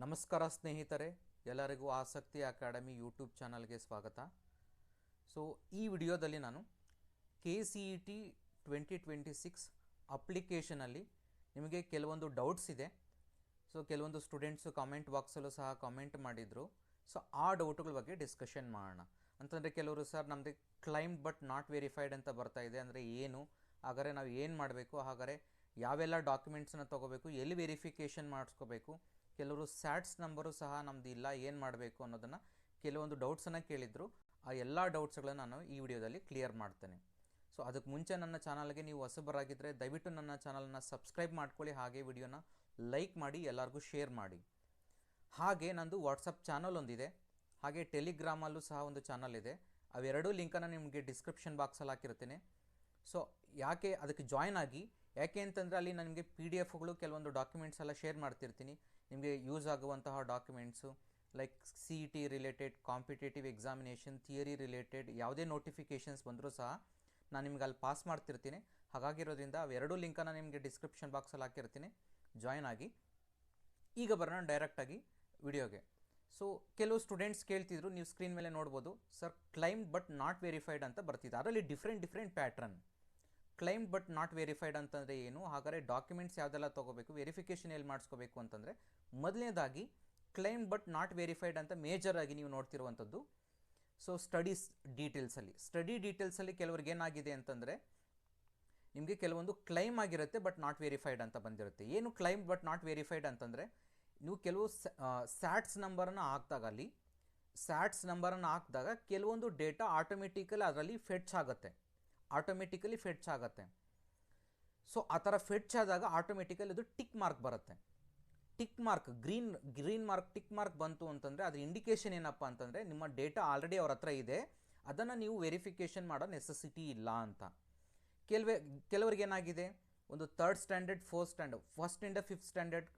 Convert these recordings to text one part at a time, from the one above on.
ನಮಸ್ಕಾರ ಸ್ನೇಹಿತರೆ, ಎಲ್ಲರಿಗೂ ಆಸಕ್ತಿ ಅಕಾಡೆಮಿ ಯೂಟ್ಯೂಬ್ ಚಾನಲ್ಗೆ ಸ್ವಾಗತ. ಸೊ ಈ ವಿಡಿಯೋದಲ್ಲಿ ನಾನು KCET 2026 ಅಪ್ಲಿಕೇಶನಲ್ಲಿ ನಿಮಗೆ ಕೆಲವೊಂದು ಡೌಟ್ಸ್ ಇದೆ. ಸೊ ಕೆಲವೊಂದು ಸ್ಟೂಡೆಂಟ್ಸು ಕಾಮೆಂಟ್ ಬಾಕ್ಸಲ್ಲೂ ಸಹ ಕಾಮೆಂಟ್ ಮಾಡಿದರು. ಸೊ ಆ ಡೌಟ್ಗಳ ಬಗ್ಗೆ ಡಿಸ್ಕಷನ್ ಮಾಡೋಣ. ಅಂತಂದರೆ ಕೆಲವರು ಸರ್ ನಮ್ಮದು ಕ್ಲೈಮ್ಡ್ ಬಟ್ ನಾಟ್ ವೆರಿಫೈಡ್ ಅಂತ ಬರ್ತಾ ಇದೆ, ಅಂದರೆ ಏನು, ಹಾಗಾದರೆ ನಾವು ಏನು ಮಾಡಬೇಕು, ಹಾಗಾದರೆ ಯಾವೆಲ್ಲ ಡಾಕ್ಯುಮೆಂಟ್ಸನ್ನ ತೊಗೋಬೇಕು, ಎಲ್ಲಿ ವೆರಿಫಿಕೇಷನ್ ಮಾಡಿಸ್ಕೋಬೇಕು, ಕೆಲವರು ಸ್ಯಾಟ್ಸ್ ನಂಬರು ಸಹ ನಮ್ಮದು ಇಲ್ಲ, ಏನು ಮಾಡಬೇಕು ಅನ್ನೋದನ್ನು ಕೆಲವೊಂದು ಡೌಟ್ಸನ್ನು ಕೇಳಿದರು. ಆ ಎಲ್ಲ ಡೌಟ್ಸ್ಗಳನ್ನು ನಾನು ಈ ವಿಡಿಯೋದಲ್ಲಿ ಕ್ಲಿಯರ್ ಮಾಡ್ತೇನೆ. ಸೊ ಅದಕ್ಕೆ ಮುಂಚೆ ನನ್ನ ಚಾನಲ್ಗೆ ನೀವು ಹೊಸಬರಾಗಿದ್ದರೆ ದಯವಿಟ್ಟು ನನ್ನ ಚಾನಲನ್ನು ಸಬ್ಸ್ಕ್ರೈಬ್ ಮಾಡ್ಕೊಳ್ಳಿ, ಹಾಗೆ ವಿಡಿಯೋನ ಲೈಕ್ ಮಾಡಿ, ಎಲ್ಲರಿಗೂ ಶೇರ್ ಮಾಡಿ. ಹಾಗೆ ನಂದು ವಾಟ್ಸಪ್ ಚಾನಲ್ ಒಂದಿದೆ, ಹಾಗೆ ಟೆಲಿಗ್ರಾಮಲ್ಲೂ ಸಹ ಒಂದು ಚಾನಲ್ ಇದೆ. ಅವೆರಡೂ ಲಿಂಕನ್ನು ನಿಮಗೆ ಡಿಸ್ಕ್ರಿಪ್ಷನ್ ಬಾಕ್ಸಲ್ಲಿ ಹಾಕಿರ್ತೀನಿ. ಸೊ ಯಾಕೆ ಅದಕ್ಕೆ ಜಾಯ್ನ್ ಆಗಿ, ಯಾಕೆ ಅಂತಂದರೆ ಅಲ್ಲಿ ನನಗೆ PDF ಕೆಲವೊಂದು ಡಾಕ್ಯುಮೆಂಟ್ಸ್ ಎಲ್ಲ ಶೇರ್ ಮಾಡ್ತಿರ್ತೀನಿ. ನಿಮಗೆ ಯೂಸ್ ಆಗುವಂತಹ documents like CET related, competitive examination, theory related ಯಾವುದೇ ನೋಟಿಫಿಕೇಷನ್ಸ್ ಬಂದರೂ ಸಹ ನಾನು ನಿಮ್ಗೆ ಅಲ್ಲಿ ಪಾಸ್ ಮಾಡ್ತಿರ್ತೀನಿ. ಹಾಗಾಗಿರೋದ್ರಿಂದ ಅವೆರಡೂ ಲಿಂಕನ್ನು ನಿಮಗೆ ಡಿಸ್ಕ್ರಿಪ್ಷನ್ ಬಾಕ್ಸಲ್ಲಿ ಹಾಕಿರ್ತೀನಿ, ಜಾಯ್ನ್ ಆಗಿ. ಈಗ ಬರೋಣ ಡೈರೆಕ್ಟಾಗಿ ವಿಡಿಯೋಗೆ. ಸೊ ಕೆಲವು ಸ್ಟೂಡೆಂಟ್ಸ್ ಕೇಳ್ತಿದ್ರು, ನೀವು ಸ್ಕ್ರೀನ್ ಮೇಲೆ ನೋಡ್ಬೋದು, sir claimed but not verified ಅಂತ ಬರ್ತಿದೆ. ಅದರಲ್ಲಿ different pattern. Claimed but not verified ಅಂತಂದರೆ ಏನು, ಹಾಗಾದರೆ ಡಾಕ್ಯುಮೆಂಟ್ಸ್ ಯಾವುದೆಲ್ಲ ತೊಗೋಬೇಕು, ವೆರಿಫಿಕೇಷನ್ ಎಲ್ಲಿ ಮಾಡಿಸ್ಕೋಬೇಕು ಅಂತಂದರೆ, ಮೊದಲನೇದಾಗಿ ಕ್ಲೈಮ್ಡ್ ಬಟ್ ನಾಟ್ ವೆರಿಫೈಡ್ ಅಂತ ಮೇಜರ್ ಆಗಿ ನೀವು ನೋಡ್ತಿರುವಂಥದ್ದು. ಸೊ ಸ್ಟಡಿ ಡೀಟೇಲ್ಸಲ್ಲಿ ಕೆಲವ್ರಿಗೆ ಏನಾಗಿದೆ ಅಂತಂದರೆ, ನಿಮಗೆ ಕೆಲವೊಂದು ಕ್ಲೈಮ್ ಆಗಿರುತ್ತೆ ಬಟ್ ನಾಟ್ ವೆರಿಫೈಡ್ ಅಂತ ಬಂದಿರುತ್ತೆ. ಏನು ಕ್ಲೈಮ್ ಬಟ್ ನಾಟ್ ವೆರಿಫೈಡ್ ಅಂತಂದರೆ, ನೀವು ಕೆಲವು ಸ್ಯಾಟ್ಸ್ ನಂಬರನ್ನು ಹಾಕಿದಾಗ ಕೆಲವೊಂದು ಡೇಟಾ ಆಟೋಮೆಟಿಕಲಿ ಅದರಲ್ಲಿ ಫೆಚ್ ಆಗುತ್ತೆ. ಸೊ ಆ ಥರ ಫೆಚ್ ಆದಾಗ ಆಟೋಮೆಟಿಕಲಿ ಅದು ಟಿಕ್ ಮಾರ್ಕ್ ಬರುತ್ತೆ. Tick mark green mark tick mark ಬಂತು ಅಂತಂದರೆ ಅದರ ಇಂಡಿಕೇಶನ್ ಏನಪ್ಪ ಅಂತಂದರೆ, ನಿಮ್ಮ ಡೇಟಾ ಆಲ್ರೆಡಿ ಅವ್ರ ಹತ್ರ ಇದೆ, ಅದನ್ನು ನೀವು ವೆರಿಫಿಕೇಷನ್ ಮಾಡೋ ನೆಸೆಸಿಟಿ ಇಲ್ಲ ಅಂತ. ಕೆಲವರಿಗೆ ಏನಾಗಿದೆ, ಒಂದು 3rd standard 4th standard, 1st ಇಂದ 5th ಸ್ಟ್ಯಾಂಡರ್ಡ್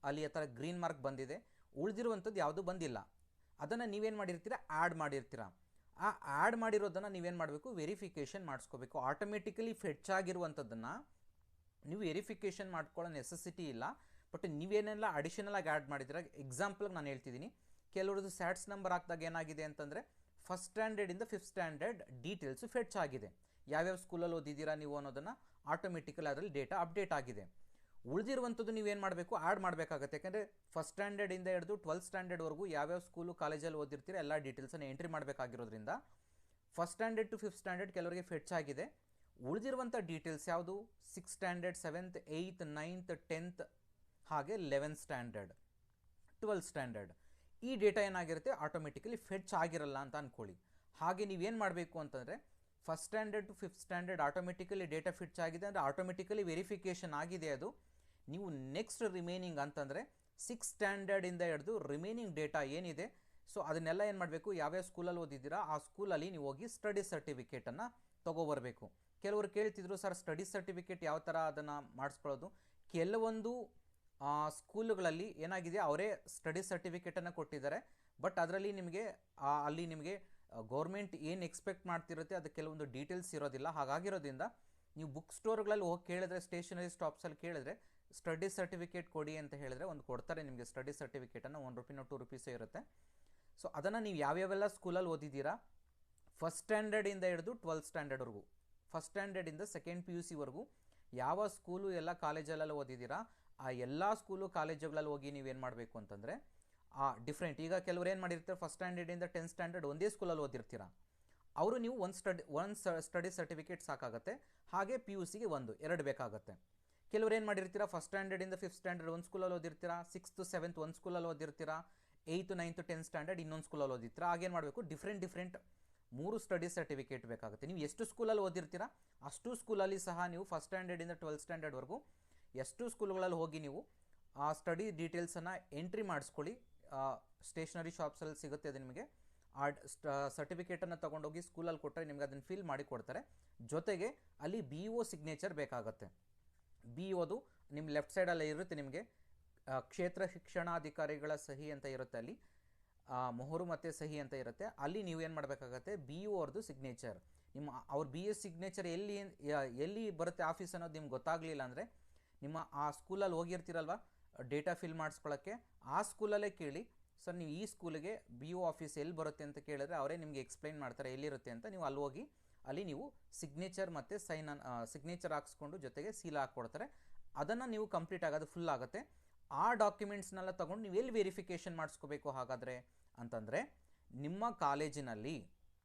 ಅಲ್ಲಿ ಆ ಥರ ಗ್ರೀನ್ ಮಾರ್ಕ್ ಬಂದಿದೆ, ಉಳಿದಿರುವಂಥದ್ದು ಯಾವುದೂ ಬಂದಿಲ್ಲ. ಅದನ್ನು ನೀವೇನು ಮಾಡಿರ್ತೀರ, ಆ್ಯಡ್ ಮಾಡಿರ್ತೀರ. ಆ ಆ್ಯಡ್ ಮಾಡಿರೋದನ್ನು ನೀವೇನು ಮಾಡಬೇಕು, ವೆರಿಫಿಕೇಷನ್ ಮಾಡಿಸ್ಕೋಬೇಕು. ಆಟೋಮೆಟಿಕಲಿ ಫೆಚ್ ಆಗಿರುವಂಥದ್ದನ್ನು ನೀವು ವೆರಿಫಿಕೇಷನ್ ಮಾಡ್ಕೊಳ್ಳೋ ನೆಸೆಸಿಟಿ ಇಲ್ಲ. ಬಟ್ ನೀವೇನೆಲ್ಲ ಅಡಿಷನಲಾಗಿ ಆ್ಯಡ್ ಮಾಡಿದ್ರೆ, ಎಕ್ಸಾಂಪಲ್ಗೆ ನಾನು ಹೇಳ್ತಿದ್ದೀನಿ, ಕೆಲವ್ರದ್ದು ಸ್ಯಾಟ್ಸ್ ನಂಬರ್ ಹಾಕಿದಾಗ ಏನಾಗಿದೆ ಅಂತಂದರೆ, 1st ಸ್ಟ್ಯಾಂಡರ್ಡಿಂದ 5th standard details fetch ಆಗಿದೆ. ಯಾವ್ಯಾವ ಸ್ಕೂಲಲ್ಲಿ ಓದಿದ್ದೀರಾ ನೀವು ಅನ್ನೋದನ್ನು ಆಟೋಮೆಟಿಕಲಿ ಅದರಲ್ಲಿ ಡೇಟಾ ಅಪ್ಡೇಟ್ ಆಗಿದೆ. ಉಳಿದಿರುವಂಥದ್ದು ನೀವೇನು ಮಾಡಬೇಕು, ಆ್ಯಡ್ ಮಾಡಬೇಕಾಗುತ್ತೆ. ಯಾಕೆಂದರೆ 1st ಸ್ಟ್ಯಾಂಡರ್ಡಿಂದ ಹಿಡಿದು 12th ಸ್ಟ್ಯಾಂಡರ್ಡ್ವರೆಗೂ ಯಾವ್ಯಾವ ಸ್ಕೂಲು ಕಾಲೇಜಲ್ಲಿ ಓದಿರ್ತೀರ ಎಲ್ಲ ಡೀಟೇಲ್ಸನ್ನು ಎಂಟ್ರಿ ಮಾಡಬೇಕಾಗಿರೋದ್ರಿಂದ 1st standard to 5th standard ಕೆಲವರಿಗೆ ಫೆಚ್ ಆಗಿದೆ. ಉಳಿದಿರುವಂಥ ಡೀಟೇಲ್ಸ್ ಯಾವುದು, 6th standard, 7th, 8th, 9th, 10th, ಹಾಗೆ 11th ಸ್ಟ್ಯಾಂಡರ್ಡ್, 12th ಸ್ಟ್ಯಾಂಡರ್ಡ್, ಈ ಡೇಟಾ ಏನಾಗಿರುತ್ತೆ, ಆಟೋಮೆಟಿಕಲಿ ಫೆಚ್ ಆಗಿರಲ್ಲ ಅಂತ ಅಂದ್ಕೊಳ್ಳಿ. ಹಾಗೆ ನೀವೇನು ಮಾಡಬೇಕು ಅಂತಂದರೆ, 1st standard to 5th standard automatically data fetch ಆಗಿದೆ ಅಂದರೆ ಆಟೋಮೆಟಿಕಲಿ ವೆರಿಫಿಕೇಷನ್ ಆಗಿದೆ. ಅದು ನೀವು ನೆಕ್ಸ್ಟ್ ರಿಮೈನಿಂಗ್ ಅಂತಂದರೆ 6th ಸ್ಟ್ಯಾಂಡರ್ಡಿಂದ ಹಿಡಿದು ರಿಮೈನಿಂಗ್ ಡೇಟಾ ಏನಿದೆ, ಸೊ ಅದನ್ನೆಲ್ಲ ಏನು ಮಾಡಬೇಕು, ಯಾವ್ಯಾವ ಸ್ಕೂಲಲ್ಲಿ ಓದಿದ್ದೀರಾ ಆ ಸ್ಕೂಲಲ್ಲಿ ನೀವು ಹೋಗಿ ಸ್ಟಡಿ ಸರ್ಟಿಫಿಕೇಟನ್ನು ತೊಗೊಬರಬೇಕು. ಕೆಲವರು ಕೇಳ್ತಿದ್ರು, ಸರ್ ಸ್ಟಡಿ ಸರ್ಟಿಫಿಕೇಟ್ ಯಾವ ಥರ ಅದನ್ನು ಮಾಡಿಸ್ಕೊಳ್ಳೋದು. ಕೆಲವೊಂದು ಸ್ಕೂಲುಗಳಲ್ಲಿ ಏನಾಗಿದೆ, ಅವರೇ ಸ್ಟಡಿ ಸರ್ಟಿಫಿಕೇಟನ್ನು ಕೊಟ್ಟಿದ್ದಾರೆ, ಬಟ್ ಅದರಲ್ಲಿ ನಿಮಗೆ ಗೌರ್ಮೆಂಟ್ ಏನು ಎಕ್ಸ್ಪೆಕ್ಟ್ ಮಾಡ್ತಿರುತ್ತೆ ಅದು ಕೆಲವೊಂದು ಡೀಟೇಲ್ಸ್ ಇರೋದಿಲ್ಲ. ಹಾಗಾಗಿರೋದ್ರಿಂದ ನೀವು ಬುಕ್ ಸ್ಟೋರ್ಗಳಲ್ಲಿ ಹೋಗಿ ಕೇಳಿದ್ರೆ, ಸ್ಟೇಷನರಿ ಸ್ಟಾಪ್ಸಲ್ಲಿ ಕೇಳಿದ್ರೆ ಸ್ಟಡಿ ಸರ್ಟಿಫಿಕೇಟ್ ಕೊಡಿ ಅಂತ ಹೇಳಿದ್ರೆ ಒಂದು ಕೊಡ್ತಾರೆ ನಿಮಗೆ ಸ್ಟಡಿ ಸರ್ಟಿಫಿಕೇಟನ್ನು. 1 ರೂಪಾಯಿನೋ 2 ರೂಪೀಸೇ ಇರುತ್ತೆ. ಸೊ ಅದನ್ನು ನೀವು ಯಾವ್ಯಾವೆಲ್ಲ ಸ್ಕೂಲಲ್ಲಿ ಓದಿದ್ದೀರಾ, 1st ಸ್ಟ್ಯಾಂಡರ್ಡಿಂದ ಹಿಡಿದು 12th ಸ್ಟ್ಯಾಂಡರ್ಡ್ವರೆಗೂ, 1st ಸ್ಟ್ಯಾಂಡರ್ಡಿಂದ 2nd PUC ವರೆಗೂ ಯಾವ ಸ್ಕೂಲು ಎಲ್ಲ ಕಾಲೇಜಲ್ಲೆಲ್ಲ ಓದಿದ್ದೀರಾ ಆ ಎಲ್ಲ ಸ್ಕೂಲು ಕಾಲೇಜುಗಳಲ್ಲಿ ಹೋಗಿ ನೀವೇನು ಮಾಡಬೇಕು ಅಂತಂದರೆ, ಡಿಫ್ರೆಂಟ್ ಈಗ ಕೆಲವರು ಏನು ಮಾಡಿರ್ತಾರೆ, 1st ಸ್ಟ್ಯಾಂಡರ್ಡಿಂದ 10th ಸ್ಟ್ಯಾಂಡರ್ಡ್ ಒಂದೇ ಸ್ಕೂಲಲ್ಲಿ ಓದಿರ್ತೀರ, ಅವರು ನೀವು ಒಂದು ಸ್ಟಡಿ ಸರ್ಟಿಫಿಕೇಟ್ ಸಾಕಾಗುತ್ತೆ. ಹಾಗೆ PUCಗೆ 2 ಬೇಕಾಗುತ್ತೆ. ಕೆಲವರು ಏನು ಮಾಡಿರ್ತೀರಾ, 1st ಸ್ಟ್ಯಾಂಡರ್ಡಿಂದ 5th ಸ್ಟ್ಯಾಂಡರ್ಡ್ ಒಂದು ಸ್ಕೂಲಲ್ಲಿ ಓದಿರ್ತೀರಾ, 6th 7th ಒಂದು ಸ್ಕೂಲಲ್ಲಿ ಓದಿರ್ತೀರಾ, 8th 9th 10th ಸ್ಟ್ಯಾಂಡರ್ಡ್ ಇನ್ನೊಂದು ಸ್ಕೂಲಲ್ಲಿ ಓದಿರ್ತೀರಾ. ಆಗೇನು ಮಾಡಬೇಕು, ಡಿಫ್ರೆಂಟ್ 3 ಸ್ಟಡಿ ಸರ್ಟಿಫಿಕೇಟ್ ಬೇಕಾಗುತ್ತೆ. ನೀವು ಎಷ್ಟು ಸ್ಕೂಲಲ್ಲಿ ಓದಿರ್ತೀರಾ ಅಷ್ಟು ಸ್ಕೂಲಲ್ಲಿ ಸಹ ನೀವು 1st ಸ್ಟ್ಯಾಂಡರ್ಡಿಂದ 12th ಸ್ಟ್ಯಾಂಡರ್ಡ್ವರೆಗೂ ಎಷ್ಟು ಸ್ಕೂಲ್ಗಳಲ್ಲಿ ಹೋಗಿ ನೀವು ಆ ಸ್ಟಡಿ ಡೀಟೇಲ್ಸನ್ನು ಎಂಟ್ರಿ ಮಾಡಿಸ್ಕೊಳ್ಳಿ. ಸ್ಟೇಷನರಿ ಶಾಪ್ಸಲ್ಲಿ ಸಿಗುತ್ತೆ ಅದು ನಿಮಗೆ. ಆ ಸರ್ಟಿಫಿಕೇಟನ್ನು ತೊಗೊಂಡೋಗಿ ಸ್ಕೂಲಲ್ಲಿ ಕೊಟ್ಟರೆ ನಿಮಗೆ ಅದನ್ನು ಫಿಲ್ ಮಾಡಿ ಕೊಡ್ತಾರೆ. ಜೊತೆಗೆ ಅಲ್ಲಿ BO ಸಿಗ್ನೇಚರ್ ಬೇಕಾಗುತ್ತೆ. BOದು ನಿಮ್ಮ ಲೆಫ್ಟ್ ಸೈಡಲ್ಲೇ ಇರುತ್ತೆ, ನಿಮಗೆ ಕ್ಷೇತ್ರ ಶಿಕ್ಷಣಾಧಿಕಾರಿಗಳ ಸಹಿ ಅಂತ ಇರುತ್ತೆ, ಅಲ್ಲಿ ಮೊಹರು ಮತ್ತು ಸಹಿ ಅಂತ ಇರುತ್ತೆ. ಅಲ್ಲಿ ನೀವೇನು ಮಾಡಬೇಕಾಗತ್ತೆ, BO ಅವ್ರದ್ದು ಸಿಗ್ನೇಚರ್, ಅವ್ರ BS ಸಿಗ್ನೇಚರ್ ಎಲ್ಲಿ ಬರುತ್ತೆ ಆಫೀಸ್ ಅನ್ನೋದು ನಿಮ್ಗೆ ಗೊತ್ತಾಗಲಿಲ್ಲ ಅಂದರೆ, ನಿಮ್ಮ ಆ ಸ್ಕೂಲಲ್ಲಿ ಹೋಗಿರ್ತೀರಲ್ವ ಡೇಟಾ ಫಿಲ್ ಮಾಡಿಸ್ಕೊಳ್ಳೋಕ್ಕೆ ಆ ಸ್ಕೂಲಲ್ಲೇ ಕೇಳಿ. ಸರ್ ನೀವು ಈ ಸ್ಕೂಲಿಗೆ ಬಿ ಯು ಆಫೀಸ್ ಎಲ್ಲಿ ಬರುತ್ತೆ ಅಂತ ಕೇಳಿದ್ರೆ ಅವರೇ ನಿಮಗೆ ಎಕ್ಸ್ಪ್ಲೈನ್ ಮಾಡ್ತಾರೆ ಎಲ್ಲಿರುತ್ತೆ ಅಂತ. ನೀವು ಅಲ್ಲಿ ಹೋಗಿ ಅಲ್ಲಿ ನೀವು ಸಿಗ್ನೇಚರ್ ಮತ್ತು ಸಿಗ್ನೇಚರ್ ಹಾಕ್ಸ್ಕೊಂಡು ಜೊತೆಗೆ ಸೀಲ್ ಹಾಕ್ಕೊಡ್ತಾರೆ. ಅದನ್ನು ನೀವು ಕಂಪ್ಲೀಟ್ ಆಗೋದು ಫುಲ್ ಆಗುತ್ತೆ. ಆ ಡಾಕ್ಯುಮೆಂಟ್ಸ್ನೆಲ್ಲ ತೊಗೊಂಡು ನೀವು ಎಲ್ಲಿ ವೆರಿಫಿಕೇಷನ್ ಮಾಡಿಸ್ಕೋಬೇಕು ಹಾಗಾದರೆ ಅಂತಂದರೆ, ನಿಮ್ಮ ಕಾಲೇಜಿನಲ್ಲಿ,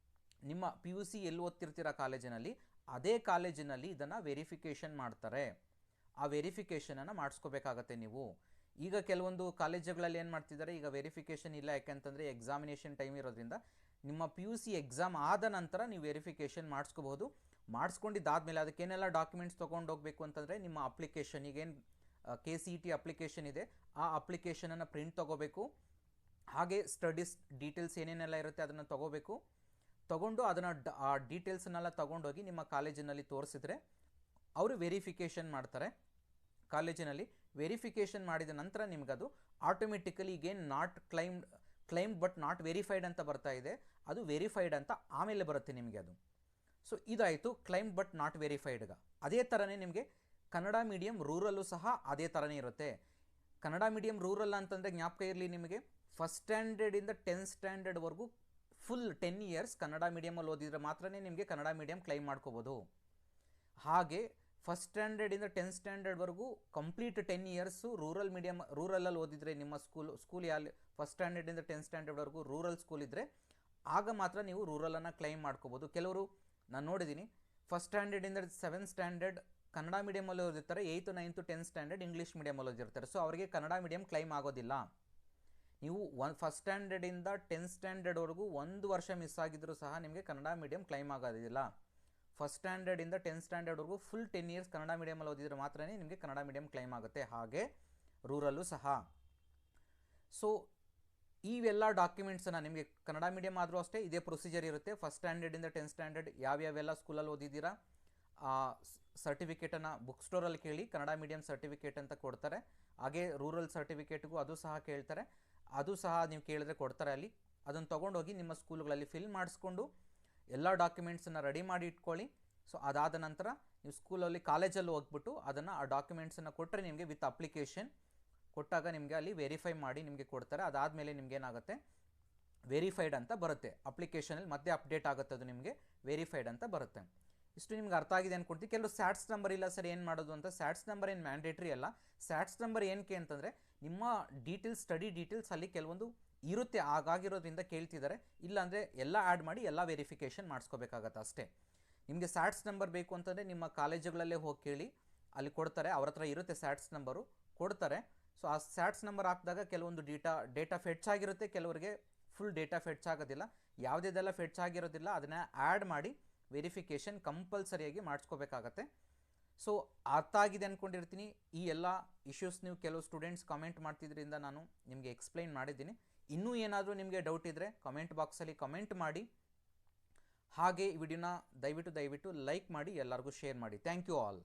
ನಿಮ್ಮ ಪಿ ಯು ಸಿ ಎಲ್ಲಿ ಓದ್ತಿರ್ತೀರ ಕಾಲೇಜಿನಲ್ಲಿ, ಅದೇ ಕಾಲೇಜಿನಲ್ಲಿ ಇದನ್ನು ವೆರಿಫಿಕೇಷನ್ ಮಾಡ್ತಾರೆ. ಆ ವೆರಿಫಿಕೇಷನನ್ನು ಮಾಡಿಸ್ಕೋಬೇಕಾಗತ್ತೆ ನೀವು. ಈಗ ಕೆಲವೊಂದು ಕಾಲೇಜುಗಳಲ್ಲಿ ಏನು ಮಾಡ್ತಿದ್ದಾರೆ, ಈಗ ವೆರಿಫಿಕೇಷನ್ ಇಲ್ಲ, ಯಾಕೆಂತಂದರೆ ಎಕ್ಸಾಮಿನೇಷನ್ ಟೈಮ್ ಇರೋದ್ರಿಂದ ನಿಮ್ಮ ಪಿ ಯು ಸಿ ಎಕ್ಸಾಮ್ ಆದ ನಂತರ ನೀವು ವೆರಿಫಿಕೇಷನ್ ಮಾಡಿಸ್ಕೋಬಹುದು. ಮಾಡಿಸ್ಕೊಂಡಿದ್ದಾದಮೇಲೆ ಅದಕ್ಕೇನೆಲ್ಲ ಡಾಕ್ಯುಮೆಂಟ್ಸ್ ತೊಗೊಂಡು ಹೋಗಬೇಕು ಅಂತಂದರೆ, ನಿಮ್ಮ ಅಪ್ಲಿಕೇಶನ್, ಈಗೇನು KCET ಅಪ್ಲಿಕೇಶನ್ ಇದೆ ಆ ಅಪ್ಲಿಕೇಶನನ್ನು ಪ್ರಿಂಟ್ ತೊಗೋಬೇಕು. ಹಾಗೆ ಸ್ಟಡೀಸ್ ಡೀಟೇಲ್ಸ್ ಏನೇನೆಲ್ಲ ಇರುತ್ತೆ ಅದನ್ನು ತೊಗೋಬೇಕು. ತೊಗೊಂಡು ಅದನ್ನು ಆ ಡೀಟೇಲ್ಸನ್ನೆಲ್ಲ ತೊಗೊಂಡೋಗಿ ನಿಮ್ಮ ಕಾಲೇಜಿನಲ್ಲಿ ತೋರಿಸಿದ್ರೆ ಅವರು ವೆರಿಫಿಕೇಷನ್ ಮಾಡ್ತಾರೆ. ಕಾಲೇಜಿನಲ್ಲಿ ವೆರಿಫಿಕೇಷನ್ ಮಾಡಿದ ನಂತರ ನಿಮಗದು ಆಟೋಮೆಟಿಕಲಿ ಈಗೇನು not claimed but not verified ಅಂತ ಬರ್ತಾ ಇದೆ, ಅದು ವೆರಿಫೈಡ್ ಅಂತ ಆಮೇಲೆ ಬರುತ್ತೆ ನಿಮಗೆ ಅದು. ಸೊ ಇದಾಯಿತು ಕ್ಲೈಮ್ಡ್ ಬಟ್ ನಾಟ್ ವೆರಿಫೈಡ್ಗೆ. ಅದೇ ಥರನೇ ನಿಮಗೆ ಕನ್ನಡ ಮೀಡಿಯಂ ರೂರಲ್ಲೂ ಸಹ ಅದೇ ಥರನೇ ಇರುತ್ತೆ. ಕನ್ನಡ ಮೀಡಿಯಂ ರೂರಲ್ ಅಂತಂದರೆ ಜ್ಞಾಪಕ ಇರಲಿ ನಿಮಗೆ, ಫಸ್ಟ್ ಸ್ಟ್ಯಾಂಡರ್ಡಿಂದ 10th ಸ್ಟ್ಯಾಂಡರ್ಡ್ವರೆಗೂ ಫುಲ್ 10 years ಕನ್ನಡ ಮೀಡಿಯಮಲ್ಲಿ ಓದಿದರೆ ಮಾತ್ರ ನಿಮಗೆ ಕನ್ನಡ ಮೀಡಿಯಂ ಕ್ಲೈಮ್ ಮಾಡ್ಕೋಬೋದು. ಹಾಗೆ ಫಸ್ಟ್ ಸ್ಟ್ಯಾಂಡರ್ಡಿಂದ 10th ಸ್ಟ್ಯಾಂಡರ್ಡ್ವರೆಗೂ ಕಂಪ್ಲೀಟ್ 10 years ರೂರಲಲ್ಲಿ ಓದಿದರೆ, ನಿಮ್ಮ ಸ್ಕೂಲ್ ಫಸ್ಟ್ ಸ್ಟ್ಯಾಂಡರ್ಡಿಂದ 10th ಸ್ಟ್ಯಾಂಡರ್ಡ್ವರೆಗೂ ರೂರಲ್ ಸ್ಕೂಲ್ ಇದ್ದರೆ ಆಗ ಮಾತ್ರ ನೀವು ರೂರಲನ್ನು ಕ್ಲೈಮ್ ಮಾಡ್ಕೋಬೋದು. ಕೆಲವರು ನಾನು ನೋಡಿದ್ದೀನಿ ಫಸ್ಟ್ ಸ್ಟ್ಯಾಂಡರ್ಡಿಂದ 7th ಸ್ಟ್ಯಾಂಡರ್ಡ್ ಕನ್ನಡ ಮೀಡಿಯಮಲ್ಲಿ ಓದಿರ್ತಾರೆ, 8th 9th 10th standard English ಮೀಡಿಯಮಲ್ಲಿ ಓದಿರ್ತಾರೆ. ಸೊ ಅವರಿಗೆ ಕನ್ನಡ ಮೀಡಿಯಂ ಕ್ಲೈಮ್ ಆಗೋದಿಲ್ಲ. ನೀವು ಫಸ್ಟ್ ಸ್ಟ್ಯಾಂಡರ್ಡಿಂದ 10th ಸ್ಟ್ಯಾಂಡರ್ಡ್ವರೆಗೂ 1 ವರ್ಷ ಮಿಸ್ ಆಗಿದ್ರೂ ಸಹ ನಿಮಗೆ ಕನ್ನಡ ಮೀಡಿಯಂ ಕ್ಲೈಮ್ ಆಗೋದಿಲ್ಲ. ಫಸ್ಟ್ ಸ್ಟ್ಯಾಂಡರ್ಡಿಂದ 10th ಸ್ಟ್ಯಾಂಡರ್ಡ್ವರೆಗೂ ಫುಲ್ 10 years ಕನ್ನಡ ಮೀಡಿಯಮಲ್ಲಿ ಓದಿದ್ರೆ ಮಾತ್ರ ನಿಮಗೆ ಕನ್ನಡ ಮೀಡಿಯಂ ಕ್ಲೈಮ್ ಆಗುತ್ತೆ. ಹಾಗೆ ರೂರಲ್ಲೂ ಸಹ. ಸೊ ಇವೆಲ್ಲ ಡಾಕ್ಯುಮೆಂಟ್ಸನ್ನು ನಿಮಗೆ ಕನ್ನಡ ಮೀಡಿಯಂ ಆದರೂ ಅಷ್ಟೇ ಇದೇ ಪ್ರೊಸೀಜರ್ ಇರುತ್ತೆ. ಫಸ್ಟ್ ಸ್ಟ್ಯಾಂಡರ್ಡಿಂದ 10th ಸ್ಟ್ಯಾಂಡರ್ಡ್ ಯಾವ್ಯಾವೆಲ್ಲ ಸ್ಕೂಲಲ್ಲಿ ಓದಿದ್ದೀರಾ ಸರ್ಟಿಫಿಕೇಟನ್ನು ಬುಕ್ ಸ್ಟೋರಲ್ಲಿ ಕೇಳಿ, ಕನ್ನಡ ಮೀಡಿಯಂ ಸರ್ಟಿಫಿಕೇಟ್ ಅಂತ ಕೊಡ್ತಾರೆ. ಹಾಗೆ ರೂರಲ್ ಸರ್ಟಿಫಿಕೇಟ್ಗೂ ಅದು ಸಹ ಕೇಳ್ತಾರೆ, ಅದು ಸಹ ನೀವು ಕೇಳಿದ್ರೆ ಕೊಡ್ತಾರೆ ಅಲ್ಲಿ. ಅದನ್ನು ತೊಗೊಂಡೋಗಿ ನಿಮ್ಮ ಸ್ಕೂಲ್ಗಳಲ್ಲಿ ಫಿಲ್ ಮಾಡಿಸ್ಕೊಂಡು ಎಲ್ಲ ಡಾಕ್ಯುಮೆಂಟ್ಸನ್ನು ರೆಡಿ ಮಾಡಿ ಇಟ್ಕೊಳ್ಳಿ. ಸೊ ಅದಾದ ನಂತರ ನೀವು ಸ್ಕೂಲಲ್ಲಿ ಕಾಲೇಜಲ್ಲಿ ಹೋಗ್ಬಿಟ್ಟು ಅದನ್ನು ಆ ಡಾಕ್ಯುಮೆಂಟ್ಸನ್ನು ಕೊಟ್ಟರೆ ನಿಮಗೆ ವಿತ್ ಅಪ್ಲಿಕೇಶನ್ ಕೊಟ್ಟಾಗ ನಿಮಗೆ ಅಲ್ಲಿ ವೆರಿಫೈ ಮಾಡಿ ನಿಮಗೆ ಕೊಡ್ತಾರೆ. ಅದಾದಮೇಲೆ ನಿಮಗೇನಾಗುತ್ತೆ ವೆರಿಫೈಡ್ ಅಂತ ಬರುತ್ತೆ. ಅಪ್ಲಿಕೇಶನಲ್ಲಿ ಮತ್ತೆ ಅಪ್ಡೇಟ್ ಆಗುತ್ತೆ, ಅದು ನಿಮಗೆ ವೆರಿಫೈಡ್ ಅಂತ ಬರುತ್ತೆ. ಇಷ್ಟು ನಿಮ್ಗೆ ಅರ್ಥ ಆಗಿದೆ ಅಂದ್ಕೊಳ್ತೀವಿ. ಕೆಲವು ಸ್ಯಾಟ್ಸ್ ನಂಬರ್ ಇಲ್ಲ ಸರ್ ಏನು ಮಾಡೋದು ಅಂತ. ಸ್ಯಾಟ್ಸ್ ನಂಬರ್ ಏನು ಮ್ಯಾಂಡೇಟ್ರಿ ಅಲ್ಲ. ಸ್ಯಾಟ್ಸ್ ನಂಬರ್ ಏನಕ್ಕೆ ಅಂತಂದರೆ ನಿಮ್ಮ ಡೀಟೇಲ್ಸ್, ಸ್ಟಡಿ ಡೀಟೇಲ್ಸ್ ಅಲ್ಲಿ ಕೆಲವೊಂದು ಇರುತ್ತೆ, ಹಾಗಾಗಿರೋದ್ರಿಂದ ಕೇಳ್ತಿದ್ದಾರೆ. ಇಲ್ಲಾಂದರೆ ಎಲ್ಲ ಆ್ಯಡ್ ಮಾಡಿ ಎಲ್ಲ ವೆರಿಫಿಕೇಷನ್ ಮಾಡಿಸ್ಕೋಬೇಕಾಗತ್ತೆ ಅಷ್ಟೇ. ನಿಮಗೆ ಸ್ಯಾಟ್ಸ್ ನಂಬರ್ ಬೇಕು ಅಂತಂದರೆ ನಿಮ್ಮ ಕಾಲೇಜುಗಳಲ್ಲೇ ಹೋಗಿ ಕೇಳಿ, ಅಲ್ಲಿ ಕೊಡ್ತಾರೆ. ಅವ್ರ ಹತ್ರ ಇರುತ್ತೆ ಸ್ಯಾಟ್ಸ್ ನಂಬರು, ಕೊಡ್ತಾರೆ. ಸೊ ಆ ಸ್ಯಾಟ್ಸ್ ನಂಬರ್ ಹಾಕಿದಾಗ ಕೆಲವೊಂದು ಡೇಟಾ ಫೆಚ್ ಆಗಿರುತ್ತೆ, ಕೆಲವರಿಗೆ ಫುಲ್ ಡೇಟಾ ಫೆಚ್ ಆಗೋದಿಲ್ಲ. ಯಾವುದೆಲ್ಲ ಫೆಚ್ ಆಗಿರೋದಿಲ್ಲ ಅದನ್ನು ಆ್ಯಡ್ ಮಾಡಿ ವೆರಿಫಿಕೇಷನ್ ಕಂಪಲ್ಸರಿಯಾಗಿ ಮಾಡಿಸ್ಕೋಬೇಕಾಗತ್ತೆ. ಸೊ ಅರ್ಥ ಆಗಿದೆ ಅಂದ್ಕೊಂಡಿರ್ತೀನಿ. ಈ ಎಲ್ಲ ಇಶ್ಯೂಸ್ ನೀವು ಕೆಲವು ಸ್ಟೂಡೆಂಟ್ಸ್ ಕಮೆಂಟ್ ಮಾಡ್ತಿದ್ರಿಂದ ನಾನು ನಿಮಗೆ ಎಕ್ಸ್ಪ್ಲೈನ್ ಮಾಡಿದ್ದೀನಿ. ಇನ್ನೂ ಏನಾದರೂ ನಿಮಗೆ ಡೌಟ್ ಇದ್ದರೆ ಕಮೆಂಟ್ ಬಾಕ್ಸಲ್ಲಿ ಕಮೆಂಟ್ ಮಾಡಿ. ಹಾಗೆ ಈ ವಿಡಿಯೋನ ದಯವಿಟ್ಟು ಲೈಕ್ ಮಾಡಿ, ಎಲ್ಲರಿಗೂ ಶೇರ್ ಮಾಡಿ. Thank you all.